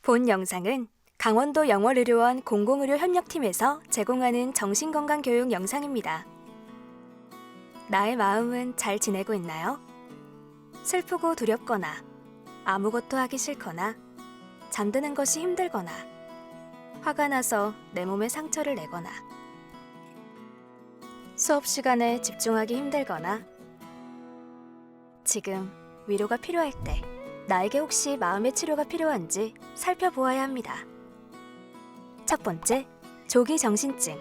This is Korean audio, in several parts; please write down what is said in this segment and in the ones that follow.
본 영상은 강원도 영월의료원 공공의료협력팀에서 제공하는 정신건강교육 영상입니다. 나의 마음은 잘 지내고 있나요? 슬프고 두렵거나 아무것도 하기 싫거나 잠드는 것이 힘들거나 화가 나서 내 몸에 상처를 내거나 수업 시간에 집중하기 힘들거나 지금 위로가 필요할 때 나에게 혹시 마음의 치료가 필요한지 살펴보아야 합니다. 첫 번째, 조기정신증.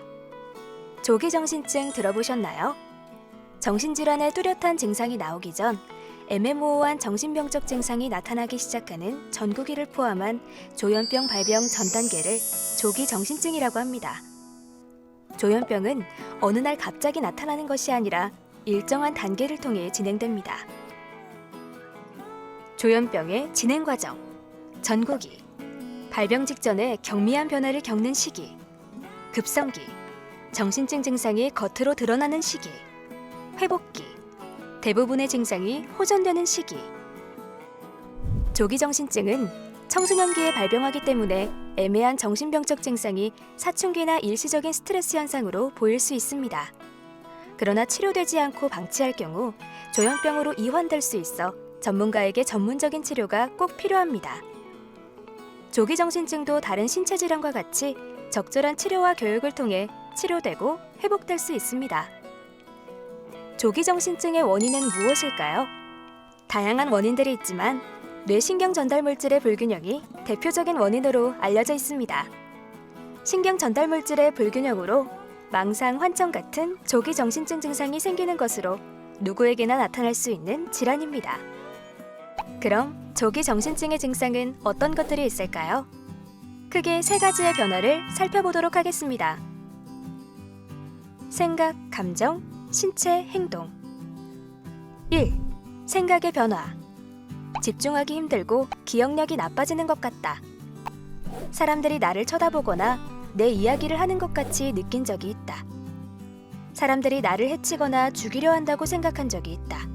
조기정신증 들어보셨나요? 정신질환의 뚜렷한 증상이 나오기 전 애매모호한 정신병적 증상이 나타나기 시작하는 전구기를 포함한 조현병 발병 전 단계를 조기정신증이라고 합니다. 조현병은 어느 날 갑자기 나타나는 것이 아니라 일정한 단계를 통해 진행됩니다. 조현병의 진행 과정, 전구기, 발병 직전에 경미한 변화를 겪는 시기, 급성기, 정신증 증상이 겉으로 드러나는 시기, 회복기, 대부분의 증상이 호전되는 시기. 조기정신증은 청소년기에 발병하기 때문에 애매한 정신병적 증상이 사춘기나 일시적인 스트레스 현상으로 보일 수 있습니다. 그러나 치료되지 않고 방치할 경우 조현병으로 이환될 수 있어 전문가에게 전문적인 치료가 꼭 필요합니다. 조기정신증도 다른 신체 질환과 같이 적절한 치료와 교육을 통해 치료되고 회복될 수 있습니다. 조기정신증의 원인은 무엇일까요? 다양한 원인들이 있지만 뇌신경 전달 물질의 불균형이 대표적인 원인으로 알려져 있습니다. 신경 전달 물질의 불균형으로 망상, 환청 같은 조기정신증 증상이 생기는 것으로 누구에게나 나타날 수 있는 질환입니다. 그럼 조기정신증의 증상은 어떤 것들이 있을까요? 크게 세 가지의 변화를 살펴보도록 하겠습니다. 생각, 감정, 신체, 행동. 1. 생각의 변화. 집중하기 힘들고 기억력이 나빠지는 것 같다. 사람들이 나를 쳐다보거나 내 이야기를 하는 것 같이 느낀 적이 있다. 사람들이 나를 해치거나 죽이려 한다고 생각한 적이 있다.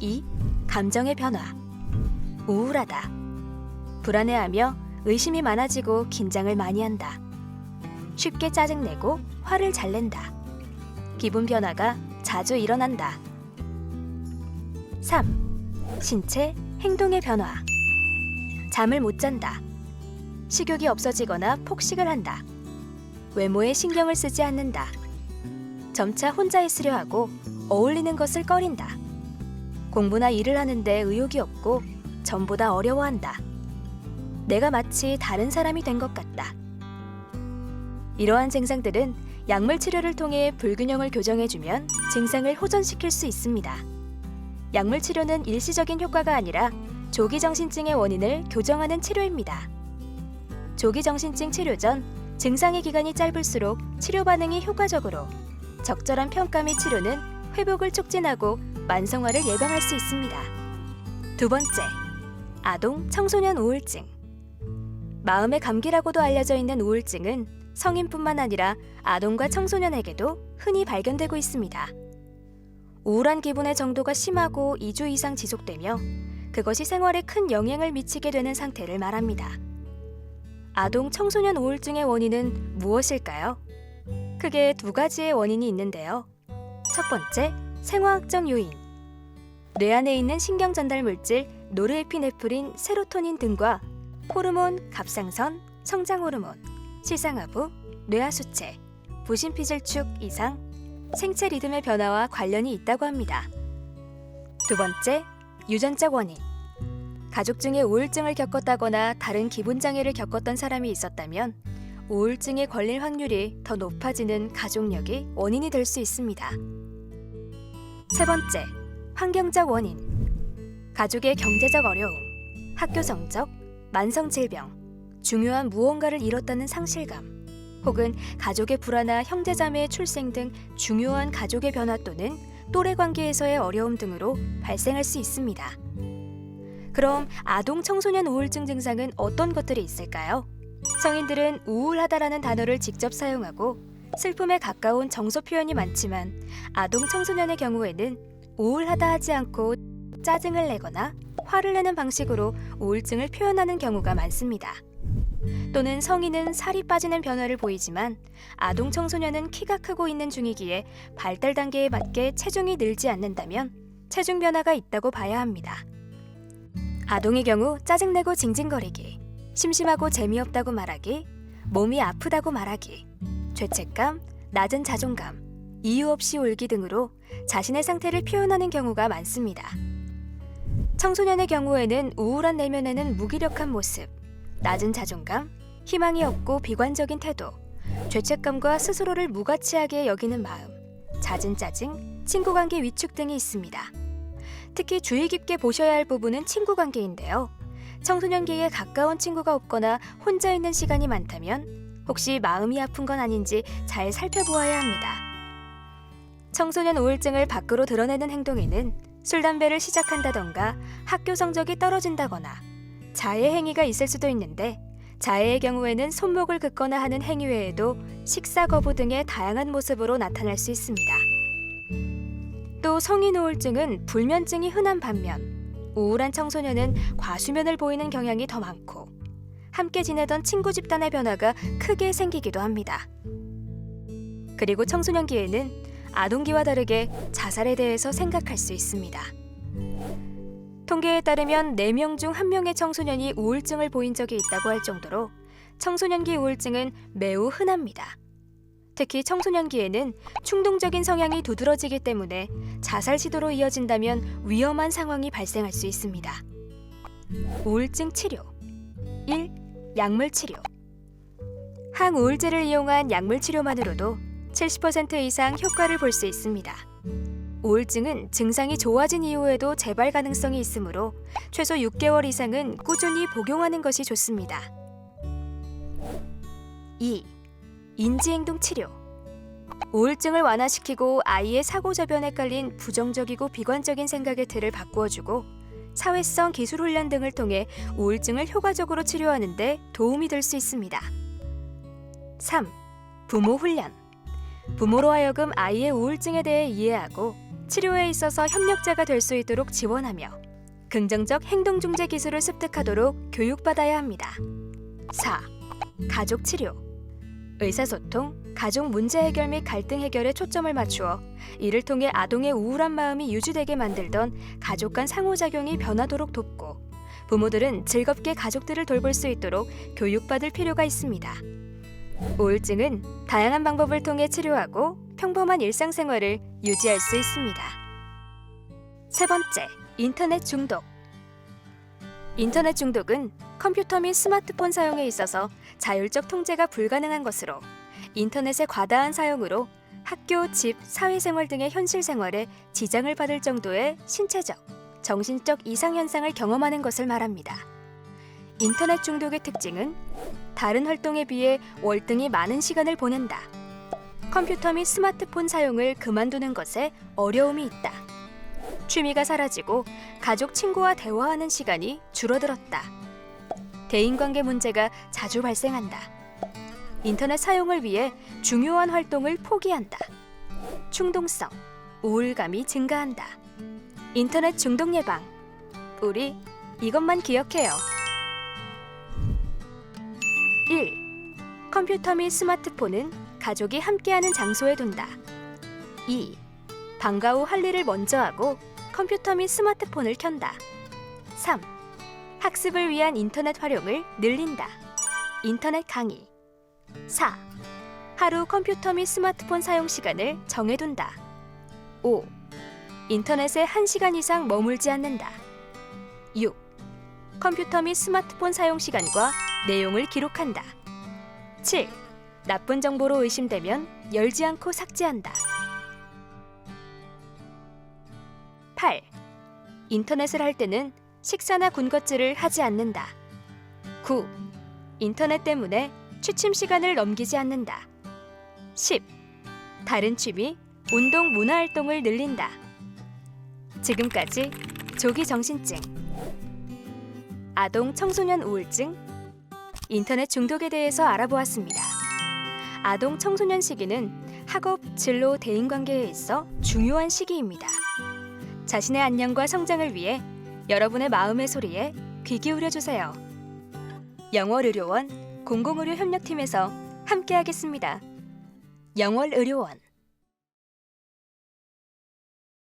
2. 감정의 변화. 우울하다. 불안해하며 의심이 많아지고 긴장을 많이 한다. 쉽게 짜증내고 화를 잘 낸다. 기분 변화가 자주 일어난다. 3. 신체, 행동의 변화. 잠을 못 잔다. 식욕이 없어지거나 폭식을 한다. 외모에 신경을 쓰지 않는다. 점차 혼자 있으려 하고 어울리는 것을 꺼린다. 공부나 일을 하는데 의욕이 없고 전보다 어려워한다. 내가 마치 다른 사람이 된 것 같다. 이러한 증상들은 약물 치료를 통해 불균형을 교정해주면 증상을 호전시킬 수 있습니다. 약물 치료는 일시적인 효과가 아니라 조기정신증의 원인을 교정하는 치료입니다. 조기정신증 치료 전 증상의 기간이 짧을수록 치료 반응이 효과적으로 적절한 평가 및 치료는 회복을 촉진하고 만성화를 예방할 수 있습니다. 두 번째, 아동, 청소년 우울증. 마음의 감기라고도 알려져 있는 우울증은 성인뿐만 아니라 아동과 청소년에게도 흔히 발견되고 있습니다. 우울한 기분의 정도가 심하고 2주 이상 지속되며 그것이 생활에 큰 영향을 미치게 되는 상태를 말합니다. 아동, 청소년 우울증의 원인은 무엇일까요? 크게 두 가지의 원인이 있는데요. 첫 번째, 생화학적 요인. 뇌 안에 있는 신경 전달 물질 노르에피네프린, 세로토닌 등과 호르몬, 갑상선, 성장 호르몬, 시상하부, 뇌하수체, 부신피질축 이상, 생체 리듬의 변화와 관련이 있다고 합니다. 두 번째, 유전적 원인. 가족 중에 우울증을 겪었다거나 다른 기분 장애를 겪었던 사람이 있었다면 우울증에 걸릴 확률이 더 높아지는 가족력이 원인이 될 수 있습니다. 세 번째, 환경적 원인. 가족의 경제적 어려움, 학교 성적, 만성 질병, 중요한 무언가를 잃었다는 상실감, 혹은 가족의 불화나 형제자매의 출생 등 중요한 가족의 변화 또는 또래 관계에서의 어려움 등으로 발생할 수 있습니다. 그럼 아동, 청소년 우울증 증상은 어떤 것들이 있을까요? 성인들은 우울하다라는 단어를 직접 사용하고 슬픔에 가까운 정서 표현이 많지만 아동, 청소년의 경우에는 우울하다 하지 않고 짜증을 내거나 화를 내는 방식으로 우울증을 표현하는 경우가 많습니다. 또는 성인은 살이 빠지는 변화를 보이지만 아동 청소년은 키가 크고 있는 중이기에 발달 단계에 맞게 체중이 늘지 않는다면 체중 변화가 있다고 봐야 합니다. 아동의 경우 짜증내고 징징거리기, 심심하고 재미없다고 말하기, 몸이 아프다고 말하기, 죄책감, 낮은 자존감, 이유 없이 울기 등으로 자신의 상태를 표현하는 경우가 많습니다. 청소년의 경우에는 우울한 내면에는 무기력한 모습, 낮은 자존감, 희망이 없고 비관적인 태도, 죄책감과 스스로를 무가치하게 여기는 마음, 잦은 짜증, 친구관계 위축 등이 있습니다. 특히 주의 깊게 보셔야 할 부분은 친구관계인데요. 청소년기에 가까운 친구가 없거나 혼자 있는 시간이 많다면 혹시 마음이 아픈 건 아닌지 잘 살펴보아야 합니다. 청소년 우울증을 밖으로 드러내는 행동에는 술, 담배를 시작한다던가 학교 성적이 떨어진다거나 자해 행위가 있을 수도 있는데 자해의 경우에는 손목을 긋거나 하는 행위 외에도 식사 거부 등의 다양한 모습으로 나타날 수 있습니다. 또 성인 우울증은 불면증이 흔한 반면 우울한 청소년은 과수면을 보이는 경향이 더 많고 함께 지내던 친구 집단의 변화가 크게 생기기도 합니다. 그리고 청소년기에는 아동기와 다르게 자살에 대해서 생각할 수 있습니다. 통계에 따르면 4명 중 1명의 청소년이 우울증을 보인 적이 있다고 할 정도로 청소년기 우울증은 매우 흔합니다. 특히 청소년기에는 충동적인 성향이 두드러지기 때문에 자살 시도로 이어진다면 위험한 상황이 발생할 수 있습니다. 우울증 치료 1. 약물 치료. 항우울제를 이용한 약물 치료만으로도 70% 이상 효과를 볼 수 있습니다. 우울증은 증상이 좋아진 이후에도 재발 가능성이 있으므로 최소 6개월 이상은 꾸준히 복용하는 것이 좋습니다. 2. 인지행동 치료. 우울증을 완화시키고 아이의 사고저변에 깔린 부정적이고 비관적인 생각의 틀을 바꾸어주고 사회성 기술 훈련 등을 통해 우울증을 효과적으로 치료하는 데 도움이 될 수 있습니다. 3. 부모 훈련. 부모로 하여금 아이의 우울증에 대해 이해하고 치료에 있어서 협력자가 될 수 있도록 지원하며 긍정적 행동중재 기술을 습득하도록 교육받아야 합니다. 4. 가족 치료. 의사소통, 가족 문제 해결 및 갈등 해결에 초점을 맞추어 이를 통해 아동의 우울한 마음이 유지되게 만들던 가족 간 상호작용이 변하도록 돕고 부모들은 즐겁게 가족들을 돌볼 수 있도록 교육받을 필요가 있습니다. 우울증은 다양한 방법을 통해 치료하고 평범한 일상생활을 유지할 수 있습니다. 세 번째, 인터넷 중독. 인터넷 중독은 컴퓨터 및 스마트폰 사용에 있어서 자율적 통제가 불가능한 것으로 인터넷의 과다한 사용으로 학교, 집, 사회생활 등의 현실 생활에 지장을 받을 정도의 신체적, 정신적 이상 현상을 경험하는 것을 말합니다. 인터넷 중독의 특징은 다른 활동에 비해 월등히 많은 시간을 보낸다. 컴퓨터 및 스마트폰 사용을 그만두는 것에 어려움이 있다. 취미가 사라지고 가족, 친구와 대화하는 시간이 줄어들었다. 대인관계 문제가 자주 발생한다. 인터넷 사용을 위해 중요한 활동을 포기한다. 충동성, 우울감이 증가한다. 인터넷 중독 예방. 우리 이것만 기억해요. 1. 컴퓨터 및 스마트폰은 가족이 함께하는 장소에 둔다. 2. 방과 후 할 일을 먼저 하고 컴퓨터 및 스마트폰을 켠다. 3. 학습을 위한 인터넷 활용을 늘린다. 인터넷 강의. 4. 하루 컴퓨터 및 스마트폰 사용 시간을 정해둔다. 5. 인터넷에 1시간 이상 머물지 않는다. 6. 컴퓨터 및 스마트폰 사용 시간과 내용을 기록한다. 7. 나쁜 정보로 의심되면 열지 않고 삭제한다. 8. 인터넷을 할 때는 식사나 군것질을 하지 않는다. 9. 인터넷 때문에 취침 시간을 넘기지 않는다. 10. 다른 취미, 운동, 문화활동을 늘린다. 지금까지 조기 정신증, 아동 청소년 우울증, 인터넷 중독에 대해서 알아보았습니다. 아동 청소년 시기는 학업, 진로, 대인관계에 있어 중요한 시기입니다. 자신의 안녕과 성장을 위해 여러분의 마음의 소리에 귀 기울여 주세요. 영월의료원 공공의료 협력팀에서 함께하겠습니다. 영월의료원